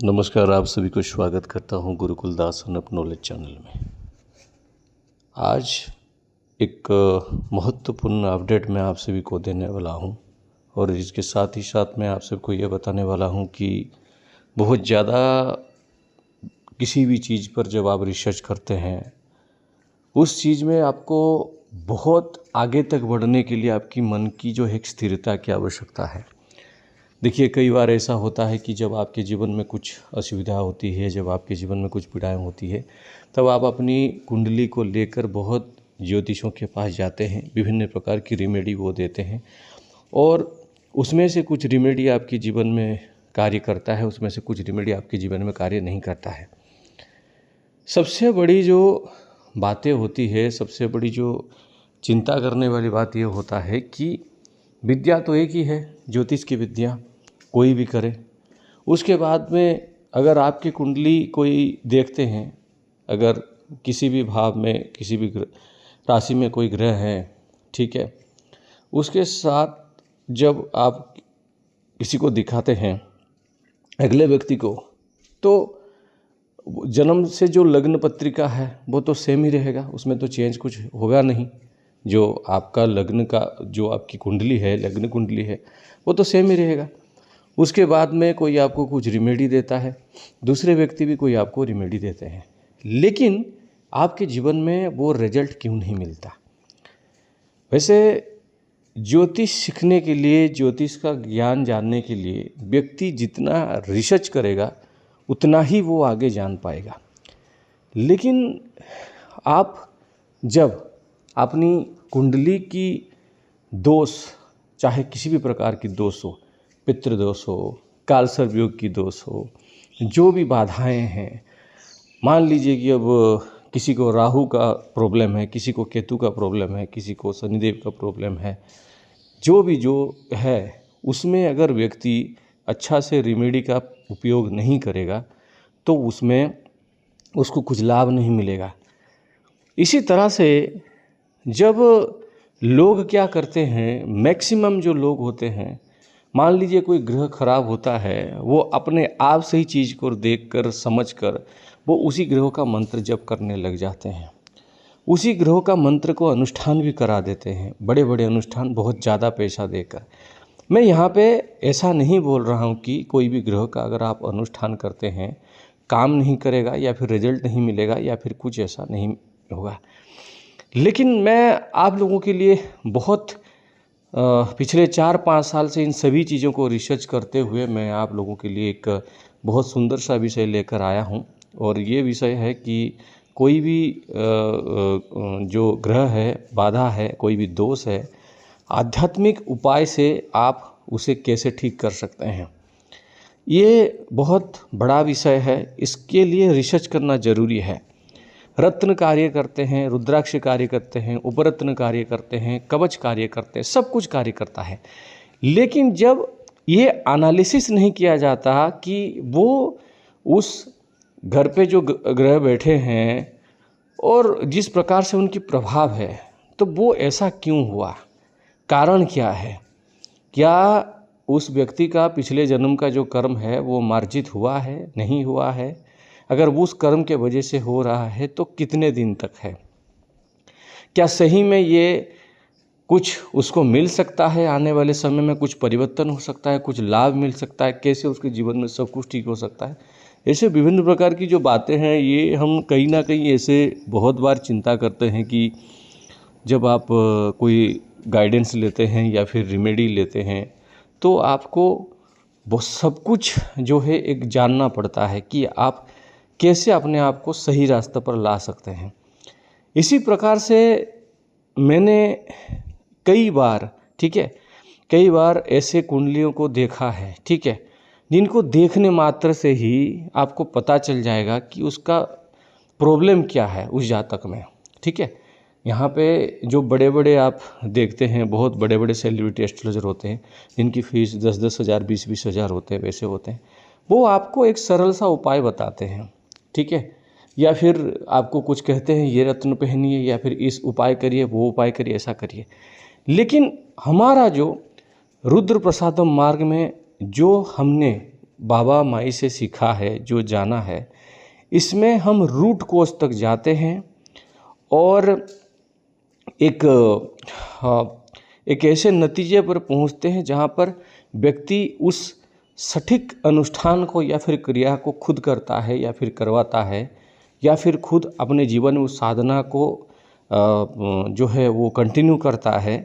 नमस्कार, आप सभी को स्वागत करता हूं गुरुकुल दास नॉलेज चैनल में। आज एक महत्वपूर्ण अपडेट मैं आप सभी को देने वाला हूं और इसके साथ ही साथ मैं आप सबको ये बताने वाला हूं कि बहुत ज़्यादा किसी भी चीज़ पर जब आप रिसर्च करते हैं उस चीज़ में आपको बहुत आगे तक बढ़ने के लिए आपकी मन की जो एक स्थिरता की आवश्यकता है। देखिए, कई बार ऐसा होता है कि जब आपके जीवन में कुछ असुविधा होती है, जब आपके जीवन में कुछ पीड़ाएं होती है, तब आप अपनी कुंडली को लेकर बहुत ज्योतिषों के पास जाते हैं, विभिन्न प्रकार की रेमेडी वो देते हैं और उसमें से कुछ रेमेडी आपके जीवन में कार्य करता है, उसमें से कुछ रेमेडी आपके जीवन में कार्य नहीं करता है। सबसे बड़ी जो बातें होती है, सबसे बड़ी जो चिंता करने वाली बात ये होता है कि विद्या तो एक ही है, ज्योतिष की विद्या कोई भी करे। उसके बाद में अगर आपकी कुंडली कोई देखते हैं, अगर किसी भी भाव में किसी भी राशि में कोई ग्रह है, ठीक है, उसके साथ जब आप किसी को दिखाते हैं अगले व्यक्ति को, तो जन्म से जो लग्न पत्रिका है वो तो सेम ही रहेगा, उसमें तो चेंज कुछ होगा नहीं। जो आपका लग्न का जो आपकी कुंडली है, लग्न कुंडली है, वो तो सेम ही रहेगा। उसके बाद में कोई आपको कुछ रेमेडी देता है, दूसरे व्यक्ति भी कोई आपको रेमेडी देते हैं, लेकिन आपके जीवन में वो रिजल्ट क्यों नहीं मिलता? वैसे ज्योतिष सीखने के लिए, ज्योतिष का ज्ञान जानने के लिए व्यक्ति जितना रिसर्च करेगा उतना ही वो आगे जान पाएगा। लेकिन आप जब अपनी कुंडली की दोष, चाहे किसी भी प्रकार की दोष हो, पितृदोष हो, काल सर्प योग की दोष हो, जो भी बाधाएं हैं, मान लीजिए कि अब किसी को राहु का प्रॉब्लम है, किसी को केतु का प्रॉब्लम है, किसी को शनिदेव का प्रॉब्लम है, जो है उसमें अगर व्यक्ति अच्छा से रेमेडी का उपयोग नहीं करेगा तो उसमें उसको कुछ लाभ नहीं मिलेगा। इसी तरह से जब लोग क्या करते हैं, मैक्सिमम जो लोग होते हैं, मान लीजिए कोई ग्रह खराब होता है, वो अपने आप से ही चीज़ को देखकर समझकर वो उसी ग्रह का मंत्र जप करने लग जाते हैं, उसी ग्रह का मंत्र को अनुष्ठान भी करा देते हैं, बड़े बड़े अनुष्ठान बहुत ज़्यादा पैसा देकर। मैं यहाँ पे ऐसा नहीं बोल रहा हूँ कि कोई भी ग्रह का अगर आप अनुष्ठान करते हैं काम नहीं करेगा या फिर रिजल्ट नहीं मिलेगा या फिर कुछ ऐसा नहीं होगा, लेकिन मैं आप लोगों के लिए बहुत पिछले 4-5 साल से इन सभी चीज़ों को रिसर्च करते हुए मैं आप लोगों के लिए एक बहुत सुंदर सा विषय लेकर आया हूं। और ये विषय है कि कोई भी जो ग्रह है, बाधा है, कोई भी दोष है, आध्यात्मिक उपाय से आप उसे कैसे ठीक कर सकते हैं। ये बहुत बड़ा विषय है, इसके लिए रिसर्च करना ज़रूरी है। रत्न कार्य करते हैं, रुद्राक्ष कार्य करते हैं, उपरत्न कार्य करते हैं, कवच कार्य करते हैं, सब कुछ कार्य करता है। लेकिन जब ये एनालिसिस नहीं किया जाता कि वो उस घर पे जो ग्रह बैठे हैं और जिस प्रकार से उनकी प्रभाव है, तो वो ऐसा क्यों हुआ, कारण क्या है, क्या उस व्यक्ति का पिछले जन्म का जो कर्म है वो मार्जित हुआ है, नहीं हुआ है, अगर वो उस कर्म के वजह से हो रहा है तो कितने दिन तक है, क्या सही में ये कुछ उसको मिल सकता है, आने वाले समय में कुछ परिवर्तन हो सकता है, कुछ लाभ मिल सकता है, कैसे उसके जीवन में सब कुछ ठीक हो सकता है। ऐसे विभिन्न प्रकार की जो बातें हैं, ये हम कहीं ना कहीं ऐसे बहुत बार चिंता करते हैं कि जब आप कोई गाइडेंस लेते हैं या फिर रेमेडी लेते हैं तो आपको वो सब कुछ जो है एक जानना पड़ता है कि आप कैसे अपने आप को सही रास्ते पर ला सकते हैं। इसी प्रकार से मैंने कई बार, ठीक है, कई बार ऐसे कुंडलियों को देखा है, ठीक है, जिनको देखने मात्र से ही आपको पता चल जाएगा कि उसका प्रॉब्लम क्या है उस जातक में, ठीक है। यहाँ पे जो बड़े बड़े आप देखते हैं, बहुत बड़े बड़े सेलिब्रिटी एस्ट्रोलॉजर होते हैं जिनकी फीस 10-10 हज़ार, 20-20 हज़ार होते हैं, वैसे होते हैं, वो आपको एक सरल सा उपाय बताते हैं, ठीक है, या फिर आपको कुछ कहते हैं ये रत्न पहनिए या फिर इस उपाय करिए, वो उपाय करिए, ऐसा करिए। लेकिन हमारा जो रुद्र प्रसादम मार्ग में जो हमने बाबा माई से सीखा है, जो जाना है, इसमें हम रूट कोज तक जाते हैं और एक ऐसे नतीजे पर पहुंचते हैं जहां पर व्यक्ति उस सटीक अनुष्ठान को या फिर क्रिया को खुद करता है या फिर करवाता है, या फिर खुद अपने जीवन में उस साधना को जो है वो कंटिन्यू करता है,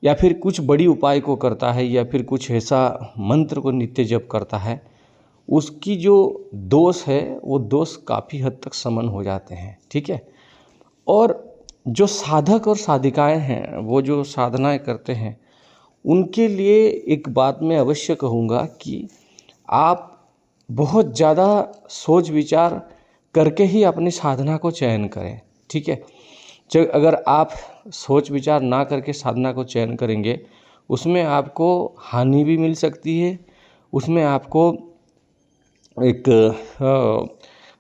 या फिर कुछ बड़ी उपाय को करता है, या फिर कुछ ऐसा मंत्र को नित्य जप करता है। उसकी जो दोष है वो दोष काफ़ी हद तक शमन हो जाते हैं। ठीक है। और जो साधक और साधिकाएं हैं, वो जो साधनाएं करते हैं, उनके लिए एक बात मैं अवश्य कहूँगा कि आप बहुत ज़्यादा सोच विचार करके ही अपनी साधना को चयन करें। ठीक है। अगर आप सोच विचार ना करके साधना को चयन करेंगे, उसमें आपको हानि भी मिल सकती है, उसमें आपको एक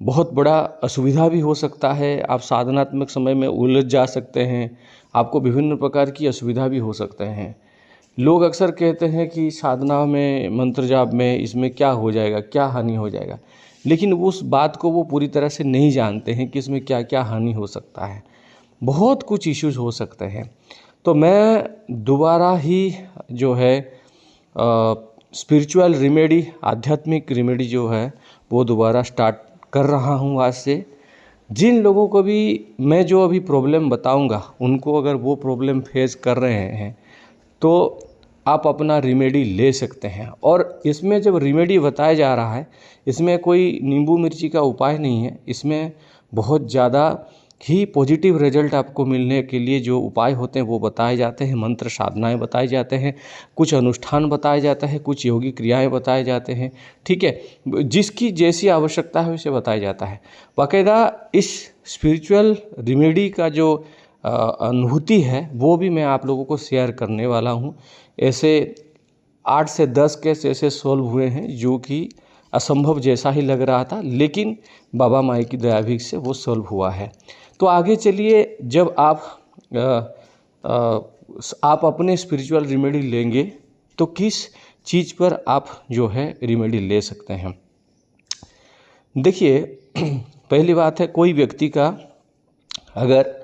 बहुत बड़ा असुविधा भी हो सकता है। आप साधनात्मक समय में उलझ जा सकते हैं, आपको विभिन्न प्रकार की असुविधा भी हो सकते हैं। लोग अक्सर कहते हैं कि साधना में, मंत्र जाप में, इसमें क्या हो जाएगा, क्या हानि हो जाएगा, लेकिन उस बात को वो पूरी तरह से नहीं जानते हैं कि इसमें क्या क्या हानि हो सकता है। बहुत कुछ इश्यूज हो सकते हैं। तो मैं दोबारा ही जो है स्पिरिचुअल रेमेडी, आध्यात्मिक रेमेडी जो है वो दोबारा स्टार्ट कर रहा हूँ आज से। जिन लोगों को भी मैं जो अभी प्रॉब्लम बताऊंगा, उनको अगर वो प्रॉब्लम फेस कर रहे हैं तो आप अपना रेमेडी ले सकते हैं। और इसमें जब रेमेडी बताया जा रहा है, इसमें कोई नींबू मिर्ची का उपाय नहीं है। इसमें बहुत ज़्यादा ही पॉजिटिव रिजल्ट आपको मिलने के लिए जो उपाय होते हैं वो बताए जाते हैं, मंत्र साधनाएं बताए जाते हैं, कुछ अनुष्ठान बताए जाते हैं, कुछ योगी क्रियाएं बताए जाते हैं। ठीक है। जिसकी जैसी आवश्यकता है उसे बताया जाता है। बाकायदा इस स्पिरिचुअल रेमेडी का जो अनुभूति है वो भी मैं आप लोगों को शेयर करने वाला हूँ। ऐसे 8 से 10 केस ऐसे सॉल्व हुए हैं जो कि असंभव जैसा ही लग रहा था, लेकिन बाबा माई की दयाभिक से वो सॉल्व हुआ है। तो आगे चलिए, जब आप अपने स्पिरिचुअल रेमेडी लेंगे तो किस चीज़ पर आप जो है रेमेडी ले सकते हैं। देखिए, पहली बात है, कोई व्यक्ति का अगर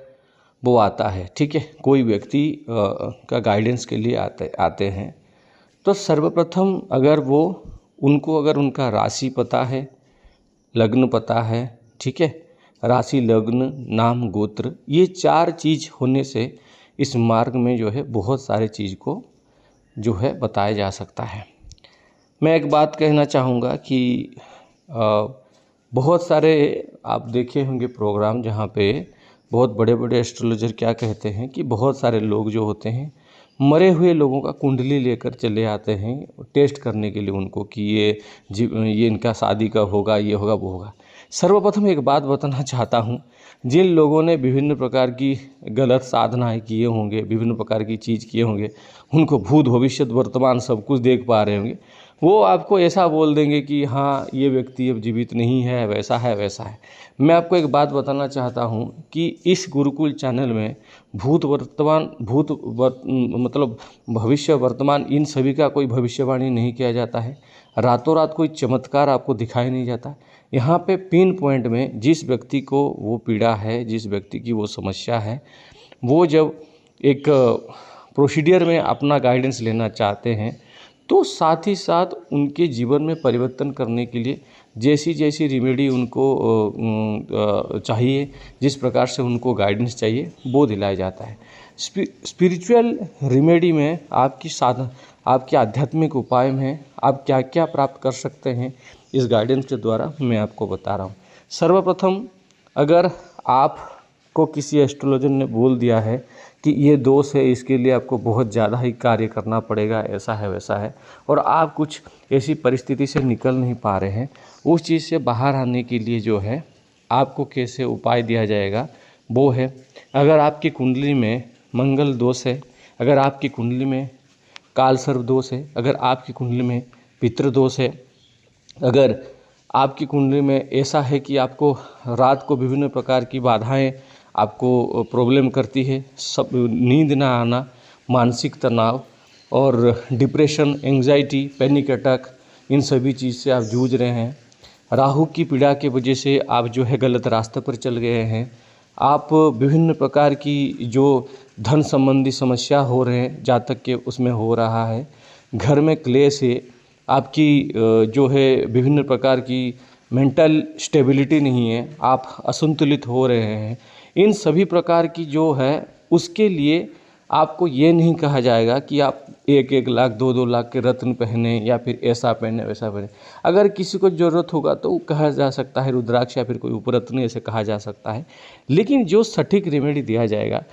वो आता है, ठीक है, कोई व्यक्ति का गाइडेंस के लिए आते हैं, तो सर्वप्रथम अगर उनको उनका राशि पता है, लग्न पता है, ठीक है, राशि, लग्न, नाम, गोत्र, ये 4 चीज़ होने से इस मार्ग में जो है बहुत सारे चीज़ को जो है बताया जा सकता है। मैं एक बात कहना चाहूँगा कि बहुत सारे आप देखे होंगे प्रोग्राम जहाँ पे बहुत बड़े बड़े एस्ट्रोलॉजर क्या कहते हैं कि बहुत सारे लोग जो होते हैं मरे हुए लोगों का कुंडली लेकर चले आते हैं टेस्ट करने के लिए उनको कि ये इनका शादी कब होगा, ये होगा, वो होगा। सर्वप्रथम एक बात बताना चाहता हूँ, जिन लोगों ने विभिन्न प्रकार की गलत साधनाएं किए होंगे, विभिन्न प्रकार की चीज़ किए होंगे, उनको भूत भविष्य वर्तमान सब कुछ देख पा रहे होंगे, वो आपको ऐसा बोल देंगे कि हाँ ये व्यक्ति अब जीवित नहीं है, वैसा है वैसा है। मैं आपको एक बात बताना चाहता हूँ कि इस गुरुकुल चैनल में मतलब भविष्य वर्तमान इन सभी का कोई भविष्यवाणी नहीं किया जाता है। रातों रात कोई चमत्कार आपको दिखाई नहीं जाता। यहाँ पे पिन पॉइंट में जिस व्यक्ति को वो पीड़ा है, जिस व्यक्ति की वो समस्या है, वो जब एक प्रोसीडियर में अपना गाइडेंस लेना चाहते हैं तो साथ ही साथ उनके जीवन में परिवर्तन करने के लिए जैसी जैसी रेमेडी उनको चाहिए, जिस प्रकार से उनको गाइडेंस चाहिए, वो दिलाया जाता है। स्पिरिचुअल रेमेडी में आपके आध्यात्मिक उपाय में आप क्या क्या प्राप्त कर सकते हैं, इस गाइडेंस के द्वारा मैं आपको बता रहा हूँ। सर्वप्रथम, अगर आपको किसी एस्ट्रोलॉजर ने बोल दिया है कि ये दोष है, इसके लिए आपको बहुत ज़्यादा ही कार्य करना पड़ेगा, ऐसा है वैसा है, और आप कुछ ऐसी परिस्थिति से निकल नहीं पा रहे हैं, उस चीज़ से बाहर आने के लिए जो है आपको कैसे उपाय दिया जाएगा वो है, अगर आपकी कुंडली में मंगल दोष है, अगर आपकी कुंडली में काल सर्प दोष है, अगर आपकी कुंडली में पितृ दोष है, अगर आपकी कुंडली में ऐसा है कि आपको रात को विभिन्न प्रकार की बाधाएं आपको प्रॉब्लम करती है, सब नींद ना आना, मानसिक तनाव और डिप्रेशन, एंजाइटी, पैनिक अटैक, इन सभी चीज़ से आप जूझ रहे हैं, राहु की पीड़ा की वजह से आप जो है गलत रास्ते पर चल गए हैं, आप विभिन्न प्रकार की जो धन संबंधी समस्या हो रहे हैं, जातक के उसमें हो रहा है, घर में क्लेश है, आपकी जो है विभिन्न प्रकार की मेंटल स्टेबिलिटी नहीं है, आप असंतुलित हो रहे हैं, इन सभी प्रकार की जो है उसके लिए आपको ये नहीं कहा जाएगा कि आप 1-1 लाख 2-2 लाख के रत्न पहने या फिर ऐसा पहने वैसा पहने। अगर किसी को ज़रूरत होगा तो कहा जा सकता है रुद्राक्ष या फिर कोई उपरत्न ऐसे कहा जा सकता है, लेकिन जो सटीक रेमेडी दिया जाएगा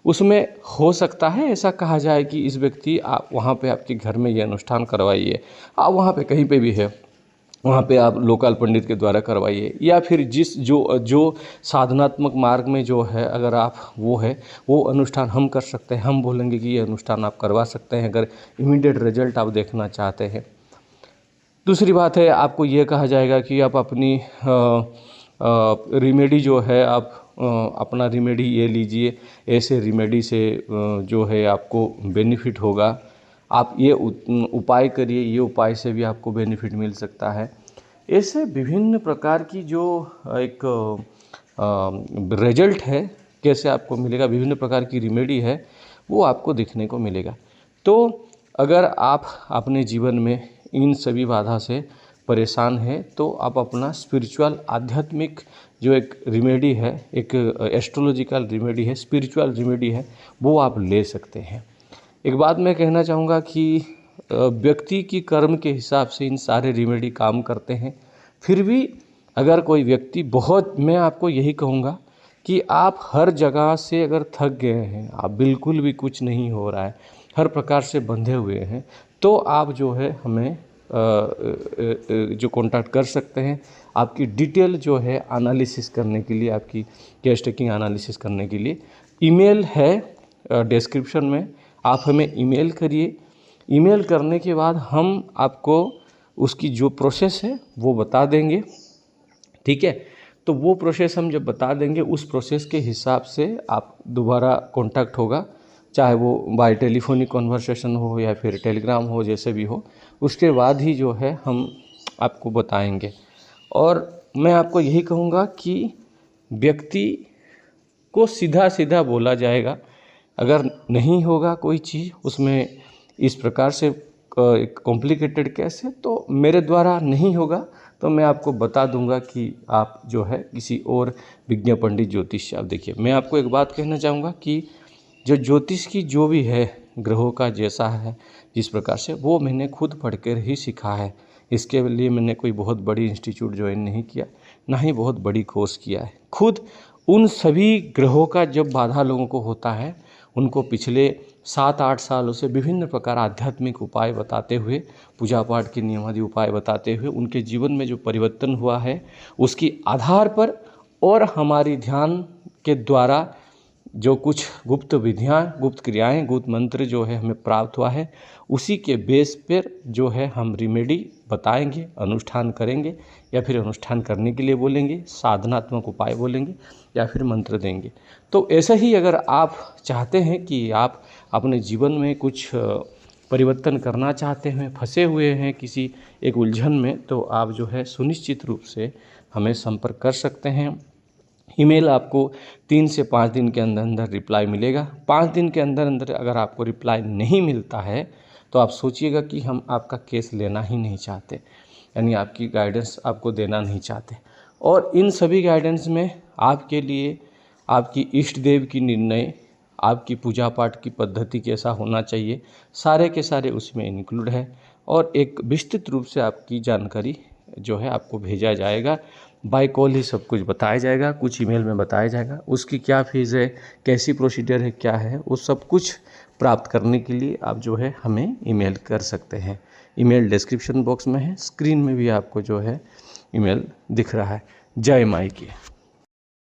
उसमें हो सकता है ऐसा कहा जाए कि इस व्यक्ति आप वहाँ पे आपके घर में ये अनुष्ठान करवाइए, आप वहाँ पे कहीं पे भी है वहाँ पे आप लोकल पंडित के द्वारा करवाइए, या फिर जिस जो साधनात्मक मार्ग में जो है अगर आप वो अनुष्ठान हम कर सकते हैं, हम बोलेंगे कि ये अनुष्ठान आप करवा सकते हैं अगर इमीडिएट रिजल्ट आप देखना चाहते हैं। दूसरी बात है, आपको ये कहा जाएगा कि आप अपनी रेमेडी जो है आप अपना रेमेडी ये लीजिए, ऐसे रेमेडी से जो है आपको बेनिफिट होगा, आप ये उपाय करिए, ये उपाय से भी आपको बेनिफिट मिल सकता है। ऐसे विभिन्न प्रकार की जो एक रिजल्ट है कैसे आपको मिलेगा, विभिन्न प्रकार की रेमेडी है वो आपको देखने को मिलेगा। तो अगर आप अपने जीवन में इन सभी बाधा से परेशान हैं तो आप अपना स्पिरिचुअल आध्यात्मिक जो एक रेमेडी है, एक एस्ट्रोलॉजिकल रेमेडी है, स्पिरिचुअल रेमेडी है, वो आप ले सकते हैं। एक बात मैं कहना चाहूँगा कि व्यक्ति की कर्म के हिसाब से इन सारे रेमेडी काम करते हैं। फिर भी अगर कोई व्यक्ति मैं आपको यही कहूँगा कि आप हर जगह से अगर थक गए हैं, आप बिल्कुल भी कुछ नहीं हो रहा है, हर प्रकार से बंधे हुए हैं, तो आप जो है हमें जो कांटेक्ट कर सकते हैं, आपकी डिटेल जो है एनालिसिस करने के लिए, आपकी केस टेकिंग एनालिसिस करने के लिए ईमेल है डिस्क्रिप्शन में, आप हमें ईमेल करिए। ईमेल करने के बाद हम आपको उसकी जो प्रोसेस है वो बता देंगे, ठीक है। तो वो प्रोसेस हम जब बता देंगे, उस प्रोसेस के हिसाब से आप दोबारा कांटेक्ट होगा, चाहे वो बाय टेलीफोनिक कन्वर्सेशन हो या फिर टेलीग्राम हो, जैसे भी हो, उसके बाद ही जो है हम आपको बताएंगे। और मैं आपको यही कहूँगा कि व्यक्ति को सीधा सीधा बोला जाएगा, अगर नहीं होगा कोई चीज़ उसमें इस प्रकार से कॉम्प्लिकेटेड केस है तो मेरे द्वारा नहीं होगा, तो मैं आपको बता दूंगा कि आप जो है किसी और विज्ञ पंडित ज्योतिष से आप देखिए। मैं आपको एक बात कहना चाहूँगा कि जो ज्योतिष की जो भी है, ग्रहों का जैसा है जिस प्रकार से, वो मैंने खुद पढ़कर ही सीखा है। इसके लिए मैंने कोई बहुत बड़ी इंस्टीट्यूट ज्वाइन नहीं किया, ना ही बहुत बड़ी कोर्स किया है। खुद उन सभी ग्रहों का जब बाधा लोगों को होता है, उनको पिछले 7-8 सालों से विभिन्न प्रकार आध्यात्मिक उपाय बताते हुए, पूजा पाठ के नियमादि उपाय बताते हुए उनके जीवन में जो परिवर्तन हुआ है उसकी आधार पर, और हमारी ध्यान के द्वारा जो कुछ गुप्त विधियाँ, गुप्त क्रियाएं, गुप्त मंत्र जो है हमें प्राप्त हुआ है, उसी के बेस पर जो है हम रेमेडी बताएंगे, अनुष्ठान करेंगे या फिर अनुष्ठान करने के लिए बोलेंगे, साधनात्मक उपाय बोलेंगे या फिर मंत्र देंगे। तो ऐसे ही अगर आप चाहते हैं कि आप अपने जीवन में कुछ परिवर्तन करना चाहते हैं, फंसे हुए हैं किसी एक उलझन में, तो आप जो है सुनिश्चित रूप से हमें संपर्क कर सकते हैं। ईमेल आपको 3 से 5 दिन के अंदर अंदर रिप्लाई मिलेगा। 5 दिन के अंदर अंदर अगर आपको रिप्लाई नहीं मिलता है तो आप सोचिएगा कि हम आपका केस लेना ही नहीं चाहते, यानी आपकी गाइडेंस आपको देना नहीं चाहते। और इन सभी गाइडेंस में आपके लिए आपकी इष्ट देव की निर्णय, आपकी पूजा पाठ की पद्धति कैसा होना चाहिए, सारे के सारे उसमें इंक्लूड है। और एक विस्तृत रूप से आपकी जानकारी जो है आपको भेजा जाएगा, बाय कॉल ही सब कुछ बताया जाएगा, कुछ ईमेल में बताया जाएगा। उसकी क्या फीस है, कैसी प्रोसीजर है, क्या है, वो सब कुछ प्राप्त करने के लिए आप जो है हमें ईमेल कर सकते हैं। ईमेल डिस्क्रिप्शन बॉक्स में है, स्क्रीन में भी आपको जो है ईमेल दिख रहा है। जय माई की।